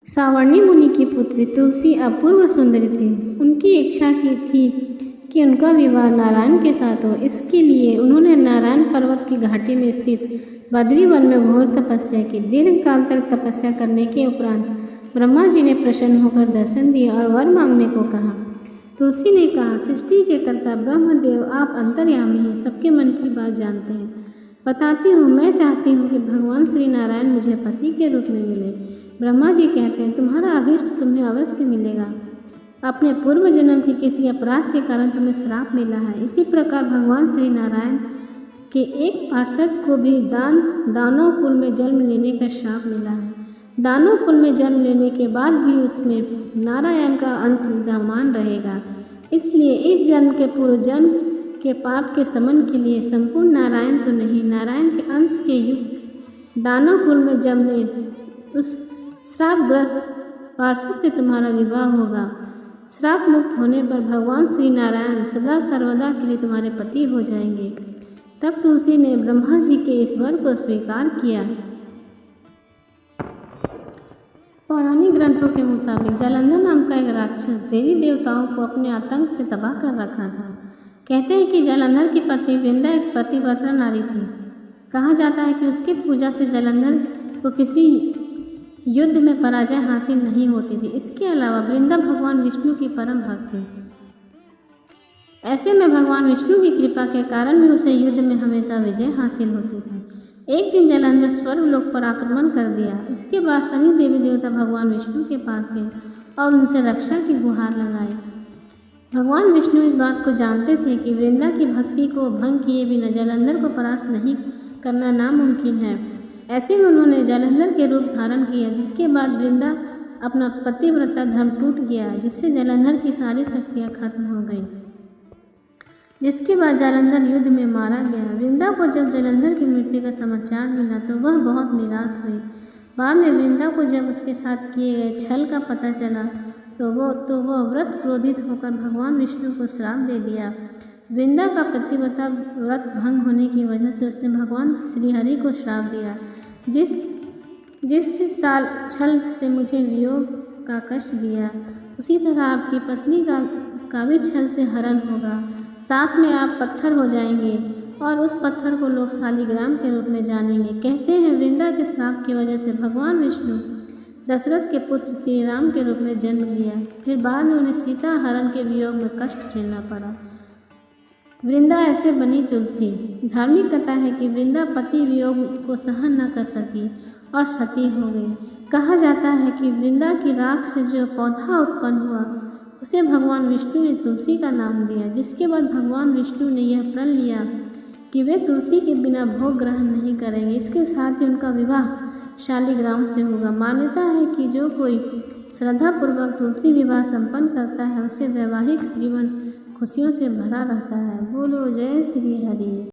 सावर्णी मुनि की पुत्री तुलसी अपूर्व सुंदरी थी। उनकी इच्छा की थी कि उनका विवाह नारायण के साथ हो। इसके लिए उन्होंने नारायण पर्वत की घाटी में स्थित बद्री वन में घोर तपस्या की। दीर्घ काल तक तपस्या करने के उपरांत ब्रह्मा जी ने प्रसन्न होकर दर्शन दिया और वर मांगने को कहा। तुलसी ने कहा, सृष्टि के कर्ता ब्रह्मदेव, आप अंतर्यामी हैं, सबके मन की बात जानते हैं। बताती हूँ, मैं चाहती हूँ कि भगवान श्री नारायण मुझे पति के रूप में मिले। ब्रह्मा जी कहते हैं, तुम्हारा अभीष्ट तुम्हें अवश्य मिलेगा। अपने पूर्व जन्म के किसी अपराध के कारण तुम्हें श्राप मिला है। इसी प्रकार भगवान श्री नारायण के एक पार्षद को भी दानव कुल में जन्म लेने का श्राप मिला है। दानव कुल में जन्म लेने के बाद भी उसमें नारायण का अंश विद्यमान रहेगा। इसलिए इस जन्म के पूर्व जन्म के पाप के शमन के लिए संपूर्ण नारायण तो नहीं, नारायण के अंश के युक्त दानव कुल में जन्मे उस श्रापग्रस्त पार्षद से तुम्हारा विवाह होगा। श्राप मुक्त होने पर भगवान श्री नारायण सदा सर्वदा के लिए तुम्हारे पति हो जाएंगे। तब तुलसी ने ब्रह्मा जी के इस वर को स्वीकार किया। पौराणिक ग्रंथों के मुताबिक जालंधर नाम का एक राक्षस देवी देवताओं को अपने आतंक से तबाह कर रखा था। कहते हैं कि जालंधर की पत्नी वृंदा एक पतिव्रता नारी थी। कहा जाता है कि उसकी पूजा से जालंधर को किसी युद्ध में पराजय हासिल नहीं होती थी। इसके अलावा वृंदा भगवान विष्णु की परम भक्त थी। ऐसे में भगवान विष्णु की कृपा के कारण भी उसे युद्ध में हमेशा विजय हासिल होती थी। एक दिन जालंधर स्वर्गलोक पर आक्रमण कर दिया। इसके बाद सभी देवी देवता भगवान विष्णु के पास गए और उनसे रक्षा की गुहार लगाई। भगवान विष्णु इस बात को जानते थे कि वृंदा की भक्ति को भंग किए बिना जालंधर को परास्त नहीं करना नामुमकिन है। ऐसे में उन्होंने जालंधर के रूप धारण किया, जिसके बाद वृंदा अपना पतिव्रता धर्म टूट गया, जिससे जालंधर की सारी शक्तियाँ खत्म हो गईं। जिसके बाद जालंधर युद्ध में मारा गया। वृंदा को जब जालंधर की मृत्यु का समाचार मिला तो वह बहुत निराश हुई। बाद में वृंदा को जब उसके साथ किए गए छल का पता चला तो वह व्रत क्रोधित होकर भगवान विष्णु को श्राप दे दिया। वृंदा का पतिव्रता व्रत भंग होने की वजह से उसने भगवान श्रीहरि को श्राप दिया, जिस साल छल से मुझे वियोग का कष्ट दिया, उसी तरह आपकी पत्नी का भी छल से हरण होगा। साथ में आप पत्थर हो जाएंगे और उस पत्थर को लोग शालिग्राम के रूप में जानेंगे। कहते हैं वृंदा के श्राप की वजह से भगवान विष्णु दशरथ के पुत्र श्री राम के रूप में जन्म लिया। फिर बाद में उन्हें सीता हरण के वियोग में कष्ट झेलना पड़ा। वृंदा ऐसे बनी तुलसी। धार्मिक कथा है कि वृंदा पति वियोग को सहन न कर सकी और सती हो गई। कहा जाता है कि वृंदा की राख से जो पौधा उत्पन्न हुआ उसे भगवान विष्णु ने तुलसी का नाम दिया। जिसके बाद भगवान विष्णु ने यह प्रण लिया कि वे तुलसी के बिना भोग ग्रहण नहीं करेंगे। इसके साथ ही उनका विवाह शालिग्राम से होगा। मान्यता है कि जो कोई श्रद्धापूर्वक तुलसी विवाह संपन्न करता है उसे वैवाहिक जीवन खुशियों से भरा रहता है। बोलो जय श्री हरि।